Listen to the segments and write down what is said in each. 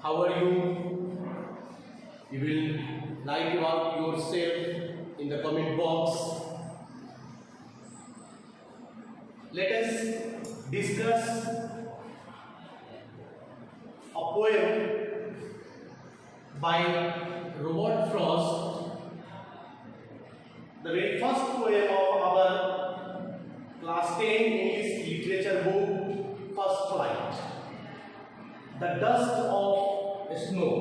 how are you? You will write about yourself in the comment box. Let us discuss a poem by Robert Frost, the very first poem of our class 10 English literature book, First Flight. The Dust of Snow.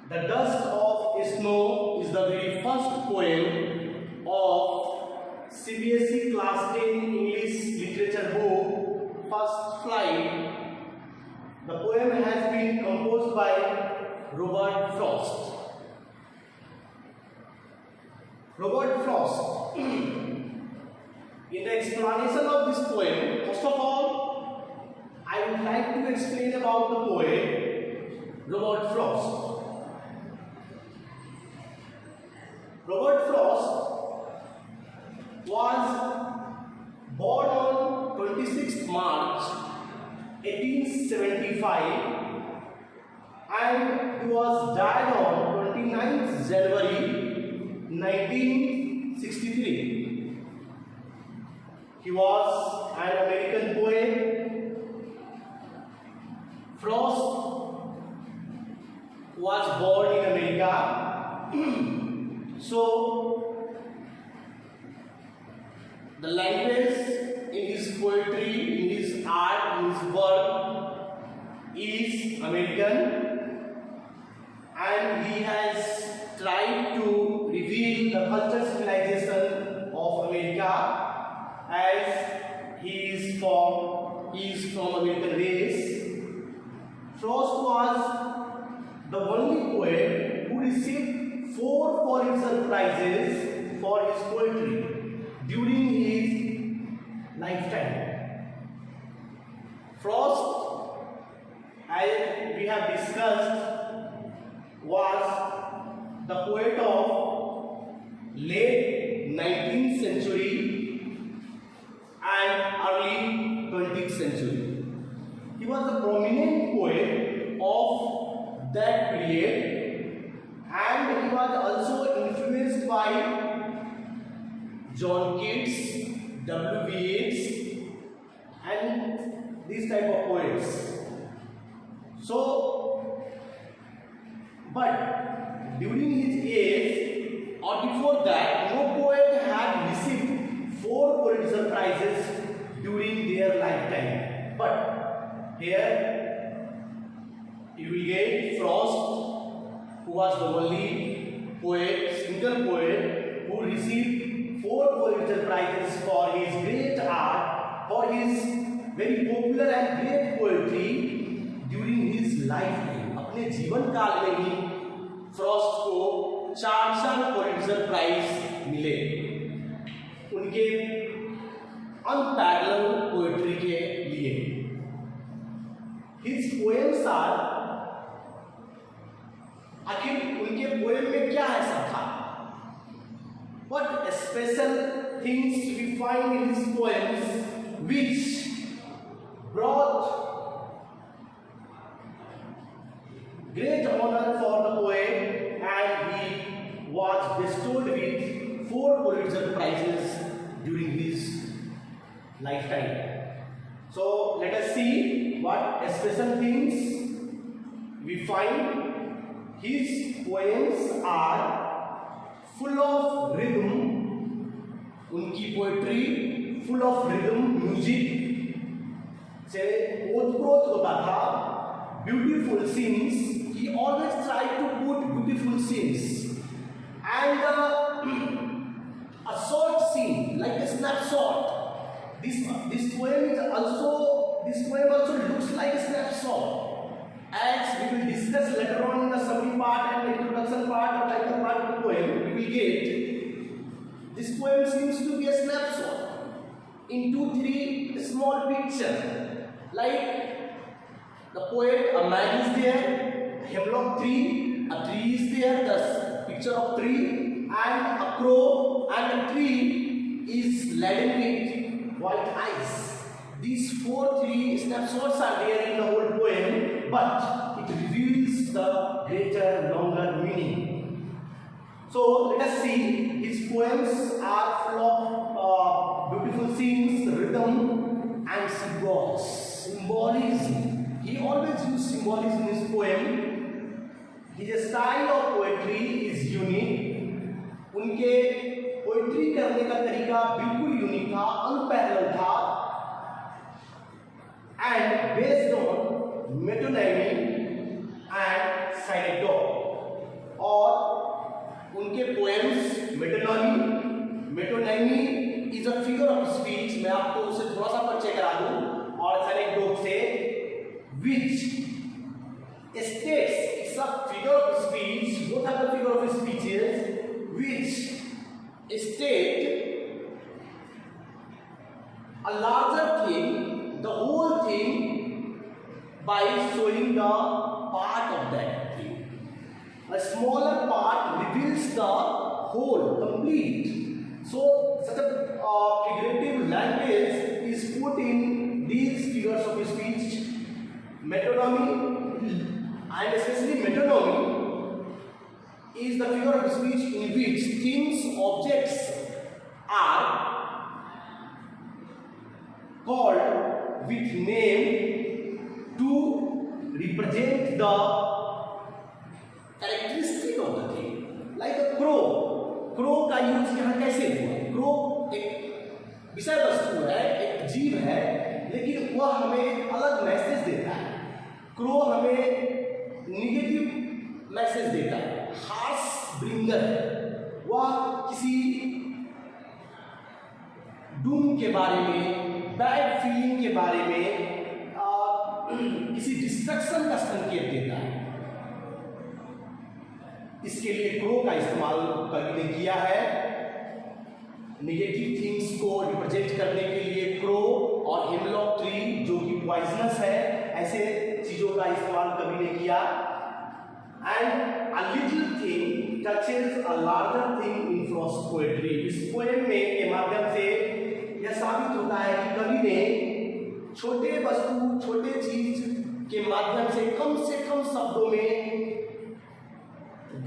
The Dust of Snow is the very first poem of CBSE class 10 English literature book, First Flight. The poem has been composed by Robert Frost. Robert Frost. In the explanation of this poem, first of all, I would like to explain about the poet Robert Frost. Robert Frost was born on 26th March 1875 and he was died on 29th January 1963. He was an American poet. Frost was born in America. So the language in his poetry, in his art, in his work is American, and he has tried to reveal the cultural civilization of America as he is from American race. Frost was the only poet who received 4 Pulitzer Prizes for his poetry during his lifetime. Frost, as we have discussed, was the poet of late 19th century and early 20th century. He was a prominent poet of that period, and he was also influenced by John Keats, W.B. Yeats, and these type of poets. So, but during his age or before that, no poet had received 4 Pulitzer Prizes during their lifetime. But here you will get Frost, who was the only poet, single poet, who received 4 Pulitzer Prizes for his great art, for his very popular and great poetry during his lifetime. अपने जीवन काल में ही Frost को 4 Pulitzer prize मिले उनके unparalleled poetry के लिए. His poems are, आखिर उनके पोएम में क्या ऐसा था? What special things we find in his poems which brought great honor for the poet, and he was bestowed with 4 Pulitzer Prizes during his lifetime. So let us see what special things we find. His poems are full of rhythm. उनकी poetry full of rhythm, music से ओतप्रोत होता था. Beautiful scenes. He always tried to put beautiful scenes and a short scene like a snapshot. This poem also looks like a snapshot, as we will discuss later on in the summary part and the introduction part or title part of the poem. We will get this poem seems to be a snapshot in 2-3 small pictures, like the poet, a man is there, a hemlock tree, a tree is there, the picture of tree, and a crow, and the tree is laden with white eyes. These 4 3 snapshots are there in the whole poem, but it reveals the greater, longer meaning. So let us see, his poems are full of beautiful scenes, rhythm and symbolism. He always uses symbolism in his poem. His style of poetry is unique. उनके poetry करने का तरीका बिल्कुल unique था, unparalleled था, and based on metonymy and synecdoche. और उनके poems metonymy is a figure of speech, मैं आपको उसे थोड़ा सा परिचय करा दूं, और synecdoche से which states, it's a figure of speech, both are the figure of speeches which state a larger thing, the whole thing, by showing the part of that thing. A smaller part reveals the whole, complete. So such a figurative language is put in these figures of speech. Metonymy, and especially metonymy, is the figure of speech in which things, objects are called with name to represent the characteristic of the thing. Like a crow. Crow का use यहाँ कैसे हुआ? Crow एक विषय वस्तु है, एक जीव है, लेकिन वह हमें अलग मैसेज देता है. क्रो हमें निगेटिव मैसेज देता है, हार्श ब्रिंगर. वह किसी डूम के बारे में, बैड फीलिंग के बारे में, किसी डिस्ट्रक्शन का संकेत देता है. इसके लिए क्रो का इस्तेमाल कवि ने किया है. नेगेटिव थिंग्स को रिप्रेजेंट करने के लिए क्रो और हेमलॉक ट्री जो कि पॉइजनस है, ऐसे चीजों का इस्तेमाल कवि ने किया. And a little thing touches a larger thing in Frost poetry. इस पोएम में के माध्यम से यह साबित होता है कि कवि ने छोटे वस्तु, छोटे चीज के माध्यम से कम शब्दों में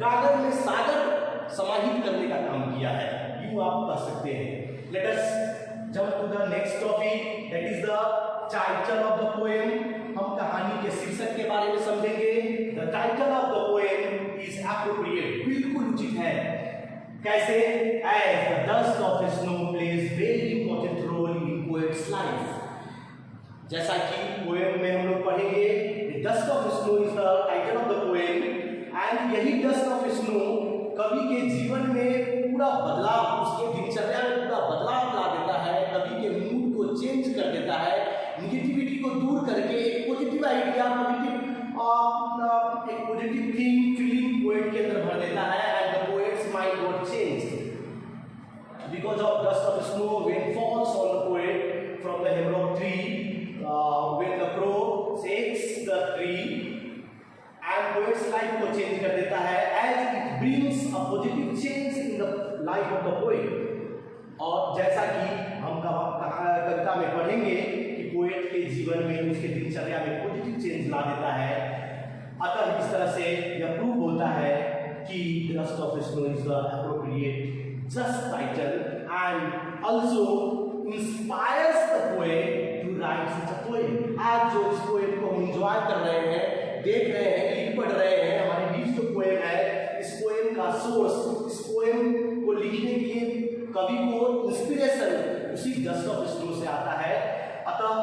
गागर में सागर समाहित करने का काम किया है. यूं आप कह सकते हैं. Let us jump to the next topic, that is the title of the poem. हम कहानी के शीर्षक के बारे में समझेंगे. The title of the poem is appropriate, बिल्कुल उचित है. कैसे? As the dust of snow plays very important role in poet's life. जैसा कि पोएम में हम लोग पढ़ेंगे, the dust of snow is the title of the poem. And यही डस्ट ऑफ स्नो कवि के जीवन में पूरा बदलाव, उसके दिनचर्या में पूरा बदलाव ला देता है. कवि के मूड को चेंज कर देता है. निगेटिविटी को दूर करके एक पॉजिटिव आइडिया, एक पॉजिटिव थिंग, फीलिंग पोएट के अंदर भर देता है. And the poet's mind got changed because of dust of snow when falls on the poet from the hemlock tree, when the crow shakes the tree, and poet's life को change कर देता है. As it brings a positive change in the life of the poet. और जैसा कि हम कविता में पढ़ेंगे कि पोएट के जीवन में, उसके दिनचर्या में पॉजिटिव चेंज ला देता है. अतः इस तरह से यह प्रूव होता है कि dust of snow is the appropriate just title and also inspires the poet to write such a poem. आज जो इस पोएम को हम एंजॉय कर रहे हैं, देख रहे हैं, लिख पढ़ रहे हैं, हमारे बीच जो पोएम है, इस पोएम का सोर्स, इस पोएम को लिखने के लिए कवि को इंस्पिरेशन उसी डस्ट ऑफ स्नो से आता है. अतः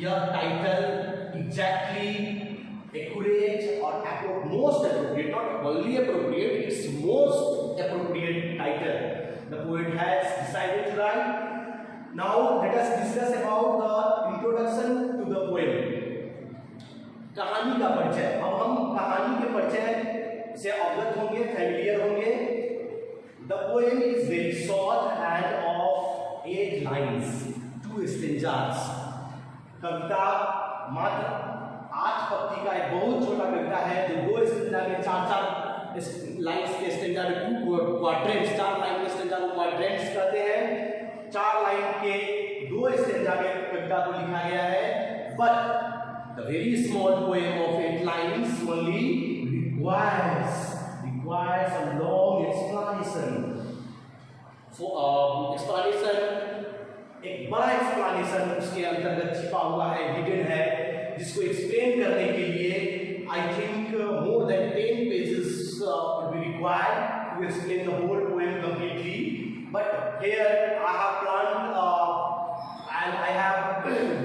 यह टाइटल एग्जैक्टली एक्यूरेट और most appropriate, not only appropriate, it's most appropriate title the poet has decided to write. Now let us discuss about the introduction to the poem. कहानी का परिचय. अब हम कहानी के परिचय से अवगत होंगे, फैमिलियर होंगे. The poem is very short and of 8 lines, 2 stanzas. कविता मात्र 8 पत्ती का एक बहुत छोटा कविता है जो 2 स्टेंजा में 4 लाइन्स के स्टेंजा में 2 क्वाड्रेंट्स, 4 लाइन के स्टेंजा को क्वाड्रेंट्स कहते हैं. 4 लाइन के 2 स्टेंजा में कविता को लिखा गया है. But the very small poem of 8 lines only requires a long explanation. So explanation, एक बड़ा explanation उसके अंतर्गत छिपा हुआ है, hidden है, जिसको explain करने के लिए I think more than 10 pages will be required to explain the whole poem completely. But here I have planned and I have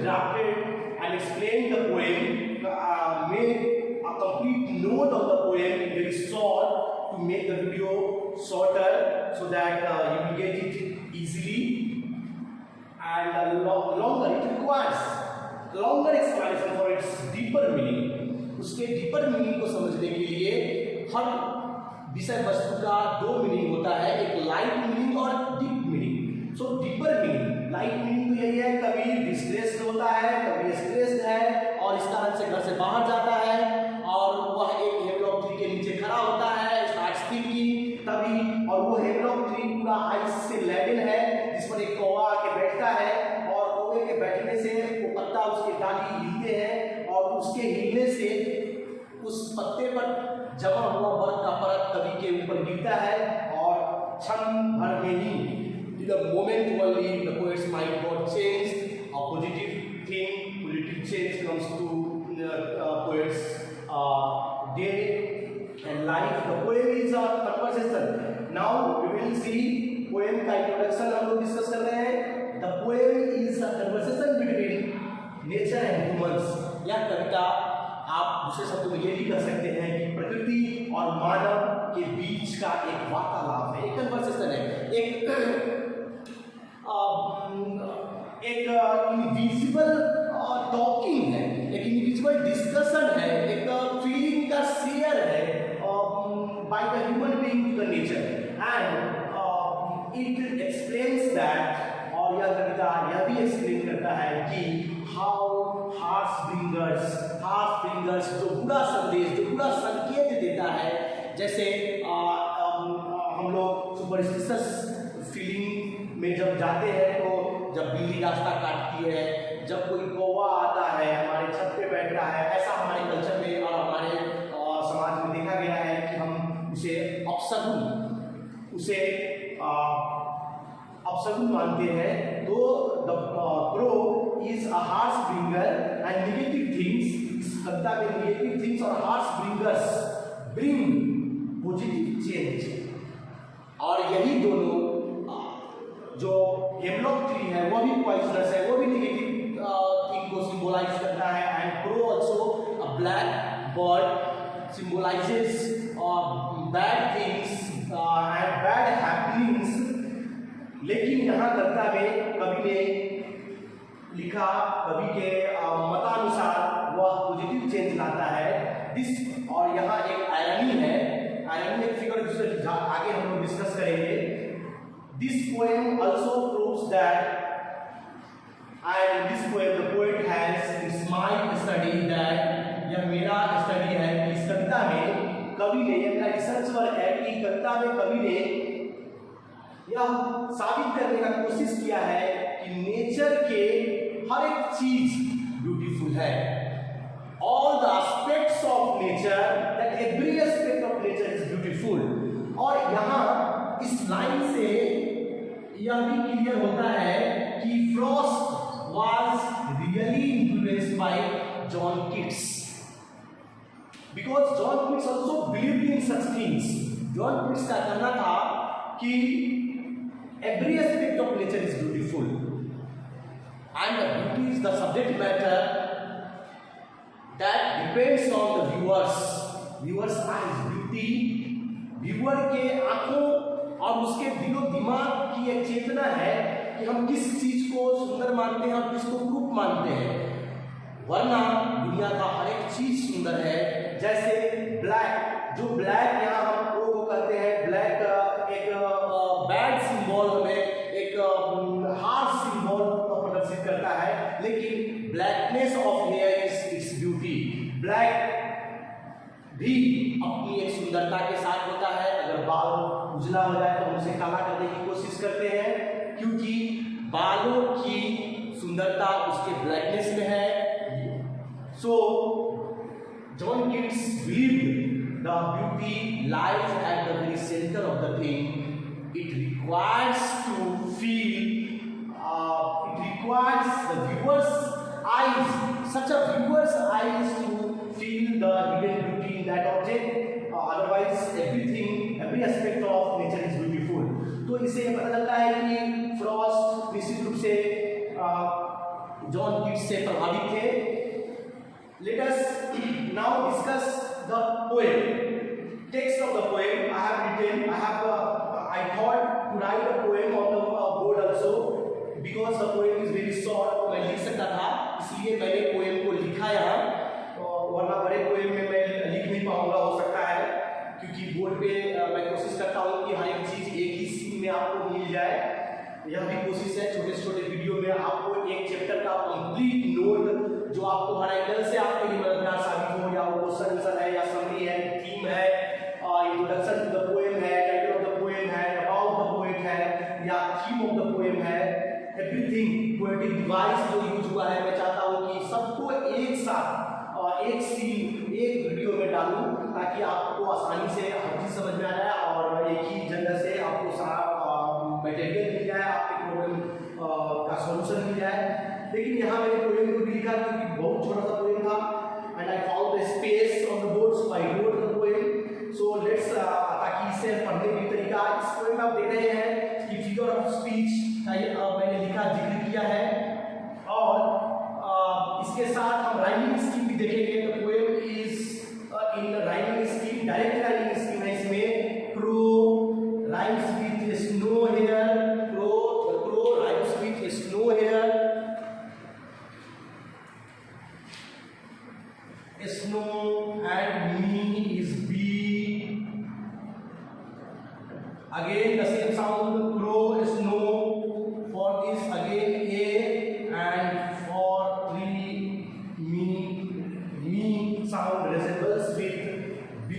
drafted and explained the poem, made a complete note of the poem very short to make the video shorter so that you will get it easily, and longer. It requires longer explanation for its deeper meaning. उसके deeper meaning को समझने के लिए हर विषय वस्तु का 2 meaning होता है, एक लाइट मीनिंग और डीप मीनिंग. सो डीपर मीनिंग, लाइट मीनिंग तो यही है कभी डिस्ट्रेस्ड होता है, कभी स्ट्रेस्ड है और इस कारण से घर से बाहर जाता है और वह एक हेमलॉक ट्री के नीचे खड़ा होता है, स्टार्ट्स थिंकिंग तभी, और वो हेमलॉक ट्री पूरा आइस से लेडन है जिस पर एक कौवा आके बैठता है और कौवे के बैठने से वो पत्ता उसके डाली हिलते हैं और उसके हिलने से उस पत्ते पर जमा हुआ बर्फ का परत कभी के ऊपर गिरता है और क्षण भर में ही in the moment only the poet's mind got changed. A positive thing, positive change comes to poet's day and life. The poem is a conversation. Now we will see poem का introduction हम लोग discuss कर रहे हैं. The poem is a conversation between nature and humans. यह कविता आप दूसरे शब्दों में ये भी कर सकते हैं कि प्रकृति और मानव के बीच का एक वार्तालाप है, एक कन्वर्सेशन है, एक इनविजिबल टॉकिंग है, एक इनविजिबल डिस्कशन है, एक फीलिंग का शेयर है by the human being to the nature, and it explains that. और यह कविता यह भी एक्सप्लेन करता है कि हाउ हार्श ब्रिंगर्स जो बुरा संदेश, जो बुरा संकेत देता है, जैसे हम लोग सुपरस्टिशियस फीलिंग में जब जाते हैं तो जब बिल्ली रास्ता काटती है, जब कोई कौवा आता है हमारे छत पे बैठता है, ऐसा हमारे कल्चर में और हमारे समाज में देखा गया है कि हम उसे अपशगुन मानते हैं. तो the crow is a harsh bringer and negative things, इस कविता में नेगेटिव थिंग्स और harsh bringers bring positive change. और यही दोनों जो हेमलॉक ट्री है वो भी पॉइजनस है, वो भी नेगेटिव थिंग को सिंबलाइज करता है, and crow also a black bird symbolizes bad things and bad happenings. लेकिन यहाँ कविता में कवि ने लिखा, कवि के मतानुसार वह पॉजिटिव चेंज लाता है. दिस, और यहाँ एक आयरनी है, आयरनी एक फिगर जिसे आगे हम लोग डिस्कस करेंगे. This poem also proves that, and in this poem the poet has, it's my study that, यह मेरा स्टडी है कि इस कविता में कवि ने, यह मेरा रिसर्च वर्क है कि कविता में कवि ने यह साबित करने का कोशिश किया है कि नेचर के हर एक चीज ब्यूटीफुल है. All the aspects of nature, that every aspect of nature is beautiful. और यहाँ इस लाइन से यह भी क्लियर होता है कि Frost was really influenced by John Keats, because John Keats also believed in such things. John Keats का कहना था कि every aspect of nature is beautiful and the beauty is the subject matter that depends on the viewers eyes. beauty viewer के आंखों और उसके दिलो दिमाग की एक चेतना है कि हम किस चीज को सुंदर मानते हैं और किसको क्रूप मानते हैं. वरना दुनिया का हर एक चीज सुंदर है. जैसे ब्लैक, जो ब्लैक यहाँ हम लोग कहते हैं, ब्लैक एक बैड सिंबल में, एक हार्श सिंबल प्रदर्शित करता है, लेकिन blackness of here is its beauty. Black भी अपनी एक सुंदरता के साथ होता है. अगर बाल उजला हो जाए तो हम उसे काला करने की कोशिश करते हैं, क्योंकि बालों की सुंदरता उसके ब्लैकनेस में है. So John Keats believed the beauty lies at the very center of the thing. It requires to feel, it requires the viewer's eyes, such a viewer's eyes to feel the hidden beauty in that object. Otherwise everything, every aspect of nature is beautiful. तो इससे पता चलता है कि Frost निश्चित रूप से John Keats से प्रभावित थे. Let us now discuss the poem. Text of the poem I have written. I thought to write a poem on the board also because the poem is very short. तो मैं लिख सकता था, इसलिए मैंने poem को लिखा यहाँ. वरना बड़े poem में मैं लिख नहीं पाऊंगा, हो सकता है, क्योंकि बोर्ड पे मैं कोशिश करता हूँ कि हर एक चीज एक ही सीन में आपको मिल जाए. यह भी कोशिश है छोटे छोटे वीडियो में आपको एक चैप्टर का कंप्लीट नोट जो आपको हर एंगल से आपके लिए मददगार साबित हो, या वो क्वेश्चन आंसर है, या समरी है, थीम है, इंट्रोडक्शन टू द पोएम है, टाइटल ऑफ द पोएम है, अबाउट द पोएट है, या थीम ऑफ द पोएम है, एवरीथिंग पोएटिक डिवाइस जो यूज हुआ है. मैं चाहता हूँ कि सबको एक साथ एक सीन एक वीडियो में डालूं ताकि आपको आसानी से हर चीज समझ में आ जाए और एक ही जगह से आपको सारा मटेरियल मिल जाए, आपके प्रॉब्लम का सॉल्यूशन मिल जाए. लेकिन यहाँ मैंने पोएम को भी लिखा क्योंकि बहुत छोटा सा पोएम था and I found the space on the board, so I wrote the poem. So let's, ताकि इसे पढ़ने की तरीका, इस पोएम में आप देख रहे हैं कि फिगर ऑफ स्पीच मैंने लिखा, जिक्र किया है, और इसके साथ हम राइमिंग स्कीम भी देखेंगे. The poem is in rhyming scheme, direct rhyming scheme है इसमें. Crow rhymes with snow hair, crow rhymes with snow hair, snow and me is bee. Again the same sound, crow, snow. For this again a, and for me sound resembles with b,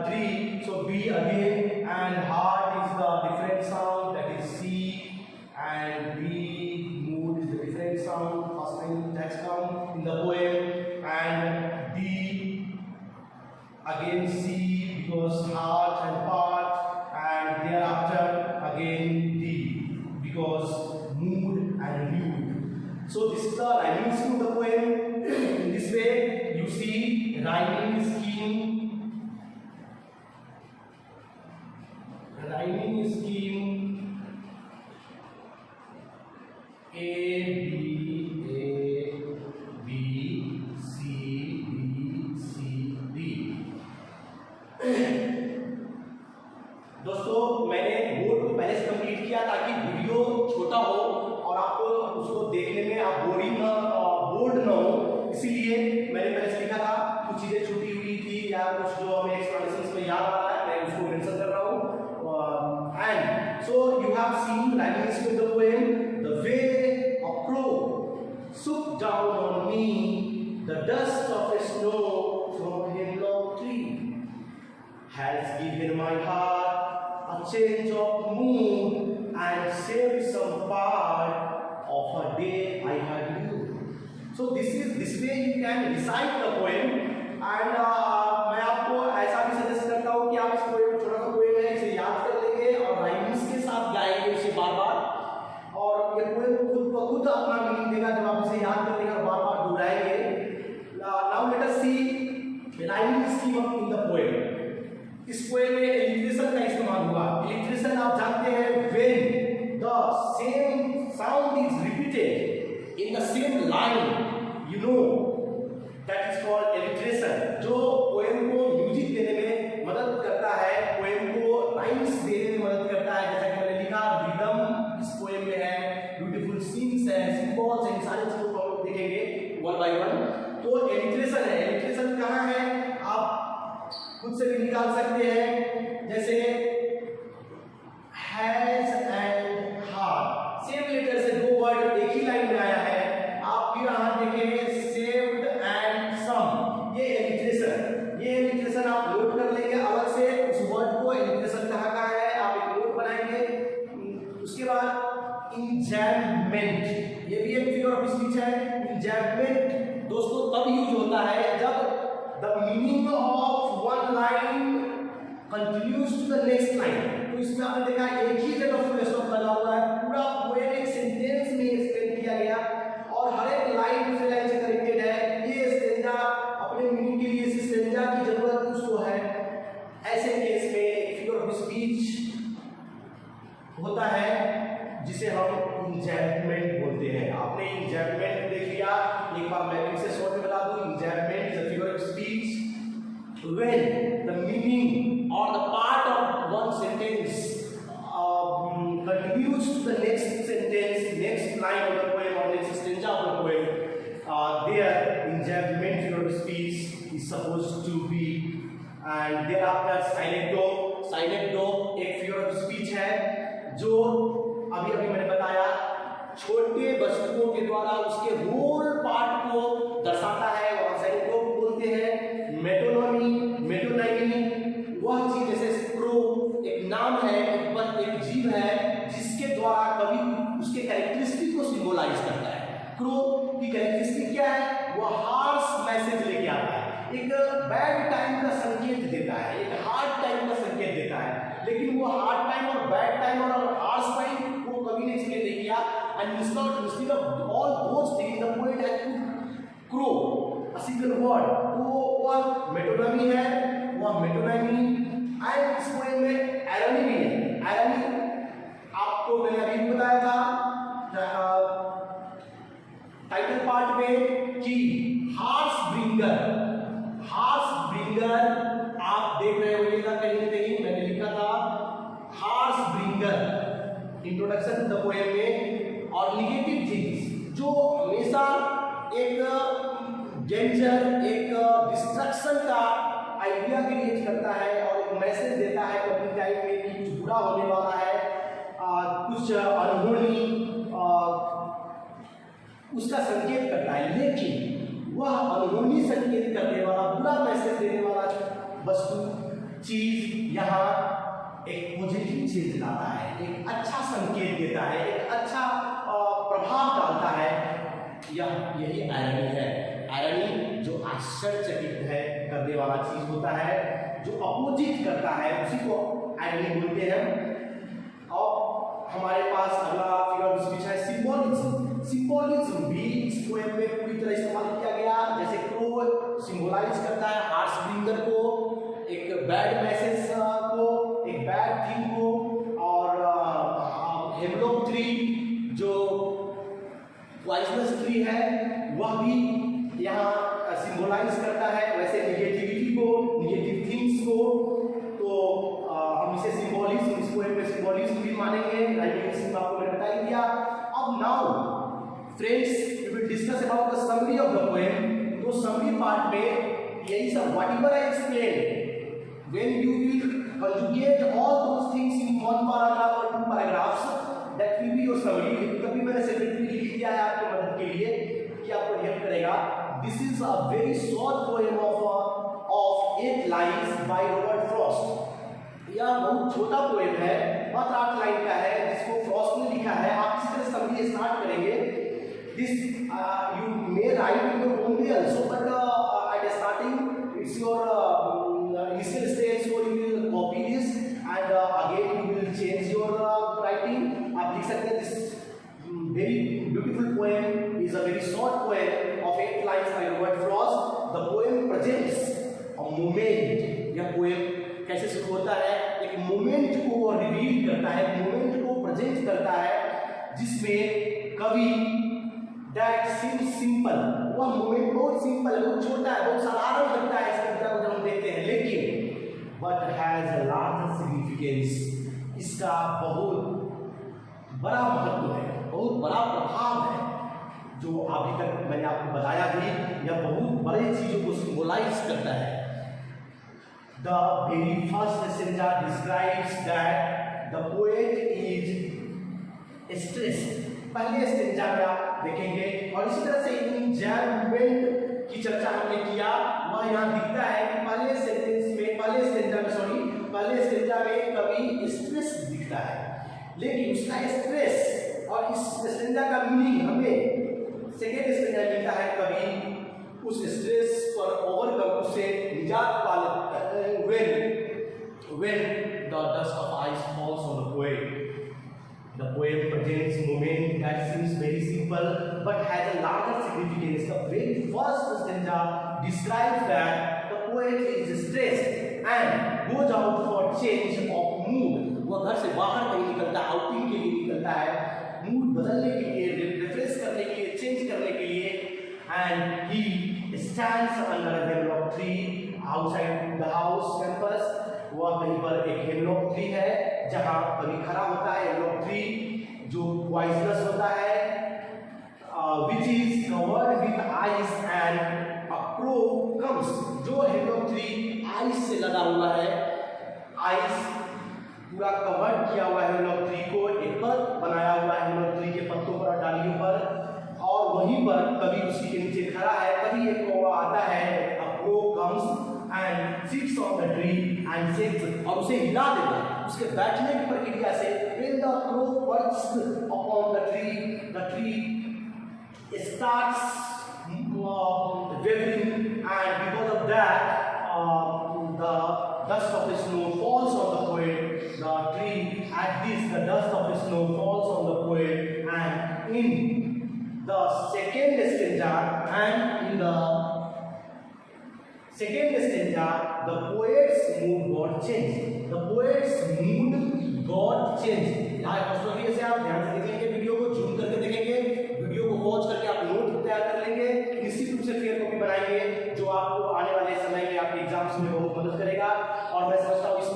tree, so b again, and heart is the different sound, that is c, and b, mood is the different sound, first time that's come in the poem, and D again C because heart and part, and thereafter again D because mood and mood. So this is the rhyming scheme of the poem. In this way you see rhyming scheme, A B C D C D. दोस्तों मैंने board को पहले से complete किया ताकि video छोटा हो और आपको उसको देखने में आप बोर्ड न हो, इसीलिए मैंने पहले से लिखा था. कुछ चीजें छूटी हुई थी या कुछ जो हमें एक्सप्लेनेशंस में याद आ रहा है मैं उसको मेंशन कर रहा हूँ. And so you have seen rhyming scheme of the poem. The way a crow swooped down on me, the dust of a snow from a hemlock tree has given my heart a change of mood and saved some part of a day I had you. So this way you can recite the poem. And मैं आपको ऐसा भी suggest करता हूँ कि आप इस poem, छोटा सा पोएम है, इसे याद कर लेंगे और राइम्स के साथ गाएंगे इसे बार बार, और ये पोएम खुद ब खुद अपना मीनिंग देगा जब आप इसे याद कर लेंगे और बार बार दोहराएंगे. Now let us see rhyming scheme in the poem. इस पोएम में एलिट्रेशन का इस्तेमाल हुआ. एलिट्रेशन आप जानते हैं, when the same sound is repeated in the same line, you know that is called alliteration. जो पोएम को म्यूजिक देने में मदद करता है, पोएम को राइम्स देने में मदद करता है. जैसा कि मैंने लिखा, रिदम इस पोएम में है, ब्यूटीफुल सीन्स है, सिंबल्स है, सारी चीजों को हम लोग देखेंगे वन बाय वन. तो एलिट्रेशन है. एलिट्रेशन कहाँ है आप खुद से भी निकाल सकते हैं. जैसे has and heart, same letter से दो वर्ड एक ही लाइन में आया है. आप फिर यहाँ देखेंगे सेव्ड एंड सम, ये एलिट्रेशन आप नोट कर लेंगे अलग से. उस वर्ड को एलिट्रेशन कहा है, आप एक नोट बनाएंगे. उसके बाद इंजैम्पमेंट, ये भी एक फिगर ऑफ स्पीच है. इंजैम्पमेंट दोस्तों तब यूज होता है जब the meaning of one line continues to the next line. तो इसमें आपने देखा एक ही जगह फुल स्टॉप लगा हुआ है, पूरा पोएम एक सेंटेंस में एक्सप्लेन किया गया और हर एक लाइन दूसरे लाइन से कनेक्टेड है। ये स्टेंजा अपने मीनिंग के लिए इस स्टेंजा की जरूरत उसको है। ऐसे केस में फिगर ऑफ स्पीच होता है जिसे हम इंजैम्पमेंट बोलते हैं। आपने इंजैम्पमेंट देख लिया, एक बार मैं फिर से शॉर्ट में बता दूं। Enjambment is a figure of speech when the meaning or the part of one sentence continues to the next sentence, next line of the poem or next stanza of the poem, there enjambment figure of speech is supposed to be, and thereafter silent do एक figure of speech है जो अभी मैंने बताया छोटे वस्तुओं के द्वारा उसके होल पार्ट को दर्शाता है, वहां साइलेंट डो बोलते हैं। मेटोनिमी वह चीज जैसे क्रो एक नाम है, एक जीव है जिसके द्वारा कवि उसके कैरेक्टरिस्टिक को सिंबलाइज करता है। क्रो की कैरेक्टरिस्टिक क्या है? वह हार्श मैसेज लेके आता है, एक बैड टाइम का संकेत देता है, एक हार्ड टाइम का संकेत देता है। लेकिन वो हार्ड टाइम और बैड टाइम और हार्श टाइम वो कवि ने एक्सप्लेन नहीं किया। And instead of all those things the poet has put crow a single word। तो वह मेटोनिमी है, वह मेटोनिमी एंड इस पोएम में आयरनी भी है। आयरनी आपको मैंने अभी बताया था टाइटल पार्ट में कि हार्स ब्रिंगर आप देख रहे होइएगा कहीं ना कहीं मैंने लिखा था harbinger introduction to the poem में। और निगेटिव थिंग्स जो हमेशा एक डेंजर एक डिस्ट्रक्शन का आइडिया क्रिएट करता है और एक मैसेज देता है कभी टाइम में कि कुछ बुरा होने वाला है, कुछ अनहोनी उसका संकेत करता है। लेकिन वह अनहोनी संकेत करने वाला बुरा मैसेज देने वाला वस्तु चीज यहाँ एक पॉजिटिव चीज लाता है, एक अच्छा संकेत देता है, एक अच्छा प्रभाव डालता है। यही आयरनी है। आयरनी जो आश्चर्यचकित है करने वाला चीज होता है, जो अपोजिट करता है उसी को आयरनी बोलते हैं। और हमारे पास अगला फिगर ऑफ स्पीच है सिंबॉलिज्म भी इस पोएम में पूरी तरह इस्तेमाल किया गया। जैसे क्रो सिंबलाइज करता है हार्स ब्रिंगर को, एक बैड मैसेज को, एक बैड थिंग को, और हेमलॉक ट्री जो पॉइजनस ट्री है वह भी यहाँ सिंबलाइज करता है। वैसे निगेटिविटी को, निगेटिव थिंग्स को, तो हम इसे सिंबॉलिज्म इस पोएम में सिंबॉलिज्म भी मानेंगे। राइटिंग आपको मैंने बता दिया। अब now friends we will discuss about the summary of the poem. तो समरी पार्ट में यही सब whatever I explain when you will conjugate all those things in one paragraph or two paragraphs, that will be your summary। कभी मैंने separately लिख दिया है आपकी मदद के लिए कि आपको हेल्प करेगा। This is a very short poem of 8 lines by Robert Frost। यह बहुत छोटा पोएम है, मात्र 8 लाइन का है, जिसको फ्रॉस्ट ने लिखा है। आप इस तरह समरी स्टार्ट करेंगे। This you may write in your own way also, but at starting it's your initial stage, so you will copy this and again you will change your writing। आप लिख सकते हैं। This very beautiful poem is a very short poem of 8 lines by Robert Frost। The poem presents a moment। यह poem कैसे शुरू होता है? एक मोमेंट को रिवील करता है, मोमेंट को प्रेजेंट करता है, जिसमें कवि दैट सीम्स सिंपल, वह मोमेंट बहुत सिंपल है, बहुत छोटा है, बहुत साधारण लगता है इस कविता को जब हम देखते हैं, लेकिन but has a large significance. इसका बहुत बड़ा महत्व है, बहुत बड़ा प्रभाव है, जो अभी तक मैंने आपको बताया भी। यह बहुत बड़ी चीजों को सिंबलाइज करता है। The very first stanza describes that the poet is stressed। पहले स्टेंजा में आप देखेंगे, और इसी तरह से इंजैम्पमेंट की चर्चा हमने किया। वह यहाँ दिखता है कि पहले स्टेंजा में कवि स्ट्रेस दिखता है, लेकिन उसका स्ट्रेस और इस स्टेंजा का मीनिंग हमें सेकेंड स्टेंजा मिलता है। कवि उस स्ट्रेस पर ओवरकम, उससे निजात पा लेता है when the dust of ice falls on the poet. The poem presents moment that seems very simple but has a larger significance. The very first stanza describes that the poet is stressed and goes out for change of mood. वह घर से बाहर नहीं निकलता, outing के लिए निकलता है, मूड बदलने के लिए, रिफ्रेश करने के लिए, चेंज करने के लिए. And he stands under a hemlock tree outside the house campus. वह कहीं पर एक हेमलॉक ट्री है जहां कभी खड़ा होता है. हेमलॉक ट्री जो पॉइजनस होता है, which is covered with ice and a crow comes. जो हेमलॉक ट्री आइस से लगा हुआ है, आइस पूरा कवर किया हुआ है हेमलॉक ट्री को, एक पर बनाया हुआ है हेमलॉक ट्री के पत्तों पर, डालियों पर, और वहीं पर कभी उसी के नीचे खड़ा है. कभी एक कौवा आता है, a crow comes and sits on the tree and sits, और उसे हिला देता है. उसके बैठने की प्रक्रिया से when the crow perches upon the tree starts wavering, and because of that the dust of the snow falls on the poet. The tree, at this, the dust of the snow falls on the poet, and in the second stanza, the poet's mood got changed. The poet's mood got changed. यहाँ apostrophe से आप ध्यान से देखेंगे, video को zoom करके देखेंगे, video को वॉच करके आप नोट तैयार कर लेंगे, निश्चित रूप से फेयर कॉपी बनाएंगे जो आपको आने वाले समय में आपके एग्जाम्स में बहुत मदद करेगा. और मैं समझता हूँ इस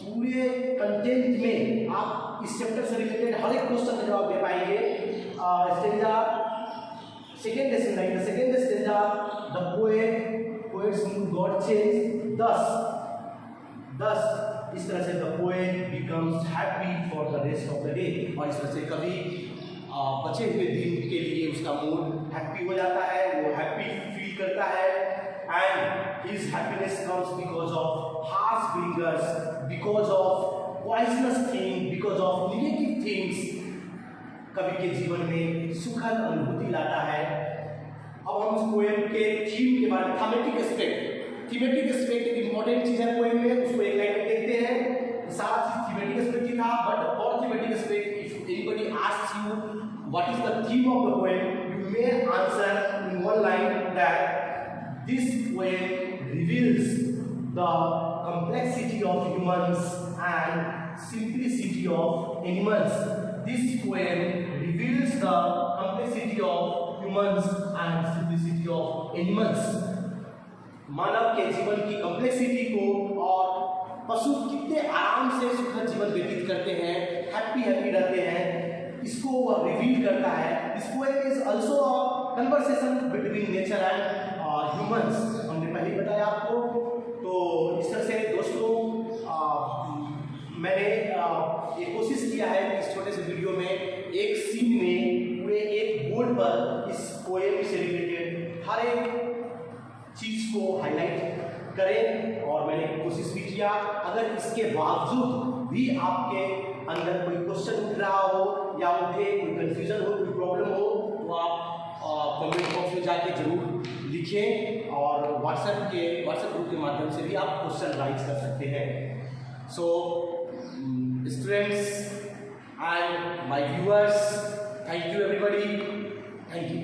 पूरे कंटेंट में आप इस चैप्टर से रिलेटेड हर एक क्वेश्चन का जवाब दे पाएंगे. Stanza second stanza, the poet's mood got changed. Thus इस तरह से the poet becomes happy for the rest of the day. और इस तरह से कभी बचे हुए दिन के लिए उसका मूड हैप्पी हो जाता है, वो हैप्पी फील करता है. And his happiness comes because of harsh bringers, because of poisonous things, because of negative things. कवि के जीवन में सुखद अनुभूति लाता है. अब हम उस पोएम के थीम के बारे में, थीमेटिक एस्पेक्ट एक इंपॉर्टेंट चीज है पोएम में, उसको एक लाइन में देखते हैं. सारा चीज थीमेटिक एस्पेक्ट ही था, but for thematic aspect if anybody asks you what is the theme of the poem, you may answer in one line that this poem reveals the complexity of humans and simplicity of animals. This poem reveals the complexity of humans and simplicity of animals. मानव के जीवन की complexity को और पशु कितने आराम से सुखद जीवन व्यतीत करते हैं, हैप्पी रहते हैं, इसको वह रिवील करता है. This poem is also a conversation between nature and humans. हमने पहले ही बताया आपको. तो इस तरह से दोस्तों मैंने ये कोशिश किया है कि इस छोटे से वीडियो में एक सीन में पूरे एक बोर्ड पर इस पोएम से रिलेटेड हर एक चीज को हाईलाइट करें, और मैंने कोशिश भी किया. अगर इसके बावजूद भी आपके अंदर कोई क्वेश्चन उठ रहा हो या उठे, कोई कंफ्यूजन हो, कोई प्रॉब्लम हो, तो आप कमेंट बॉक्स में जाके जरूर लिखें, और व्हाट्सएप ग्रुप के माध्यम से भी आप क्वेश्चन राइज कर सकते हैं. So students and my viewers, thank you everybody, thank you.